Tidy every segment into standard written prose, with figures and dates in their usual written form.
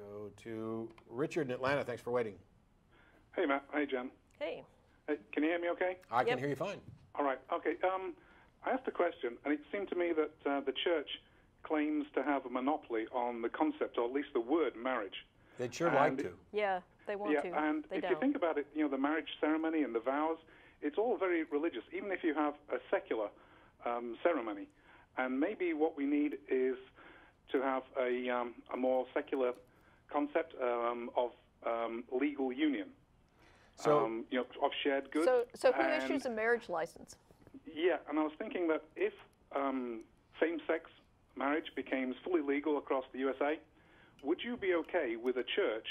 go to Richard in Atlanta. Thanks for waiting. Hey, Matt. Hey, Jen. Hey. Hey, can you hear me okay? I can hear you fine. All right. Okay. I asked a question, and it seemed to me that the church claims to have a monopoly on the concept, or at least the word, marriage. They'd sure like to. Yeah, they want to. And if you think about it, you know, the marriage ceremony and the vows, it's all very religious, even if you have a secular ceremony. And maybe what we need is to have a more secular concept of legal union. So, you know, of shared goods. So who issues a marriage license? Yeah, and I was thinking that if same-sex marriage became fully legal across the USA, would you be okay with a church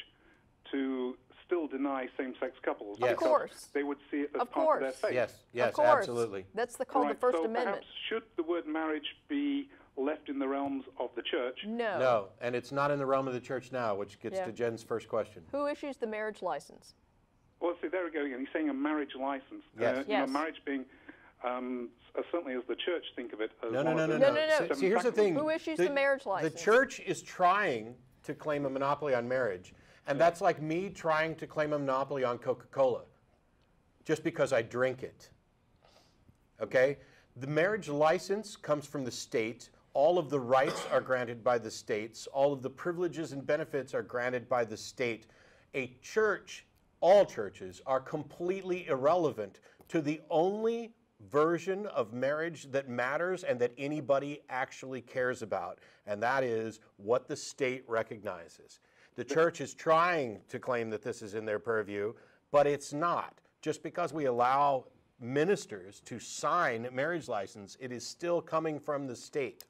to still deny same-sex couples? Yes. Of course. They would see it as Of part of their course. faith. yes, yes, Of course. absolutely. That's called the First Amendment. Perhaps should the word marriage be left in the realms of the church? No. No, and it's not in the realm of the church now, which gets to Jen's first question. Who issues the marriage license? Well, see, there we go again. He's saying a marriage license. Yes. You know, marriage being, certainly as the church think of it. As No. No. See, here's the thing. Who issues the marriage license? The church is trying to claim a monopoly on marriage, and that's like me trying to claim a monopoly on Coca-Cola just because I drink it. Okay? The marriage license comes from the state. All of the rights are granted by the states. All of the privileges and benefits are granted by the state. A church, all churches, are completely irrelevant to the only version of marriage that matters and that anybody actually cares about, and that is what the state recognizes. The church is trying to claim that this is in their purview, but it's not. Just because we allow ministers to sign marriage license, it is still coming from the state.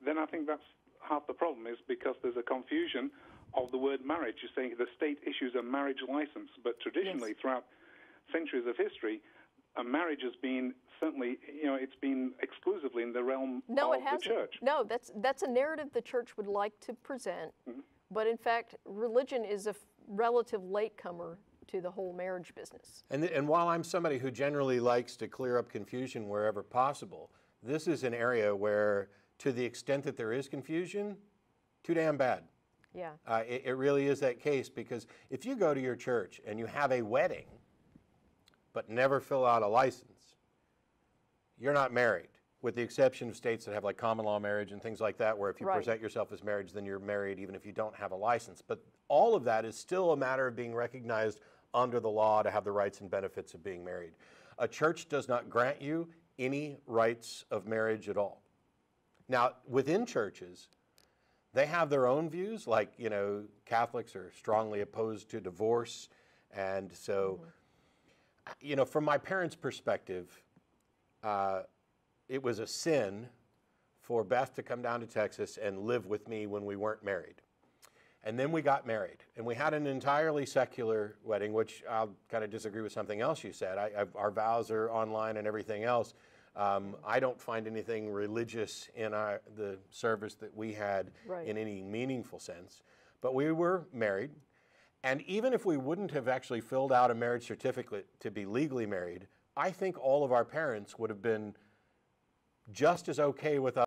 Then I think that's half the problem, is because there's a confusion of the word marriage. You're saying the state issues a marriage license, but traditionally throughout centuries of history, a marriage has been certainly, you know, it's been exclusively in the realm of the church. No, that's a narrative the church would like to present, but in fact, religion is a relative latecomer to the whole marriage business. And while I'm somebody who generally likes to clear up confusion wherever possible, this is an area where, to the extent that there is confusion, too damn bad. Yeah. It really is that case, because if you go to your church and you have a wedding but never fill out a license, you're not married, with the exception of states that have like common law marriage and things like that, where if you present yourself as marriage, then you're married even if you don't have a license. But all of that is still a matter of being recognized under the law to have the rights and benefits of being married. A church does not grant you any rights of marriage at all. Now, within churches, they have their own views, like, you know, Catholics are strongly opposed to divorce, and so, you know, from my parents' perspective, it was a sin for Beth to come down to Texas and live with me when we weren't married. And then we got married, and we had an entirely secular wedding, which I'll kind of disagree with something else you said. Our vows are online and everything else. I don't find anything religious in the service that we had in any meaningful sense. But we were married, and even if we wouldn't have actually filled out a marriage certificate to be legally married, I think all of our parents would have been just as okay with us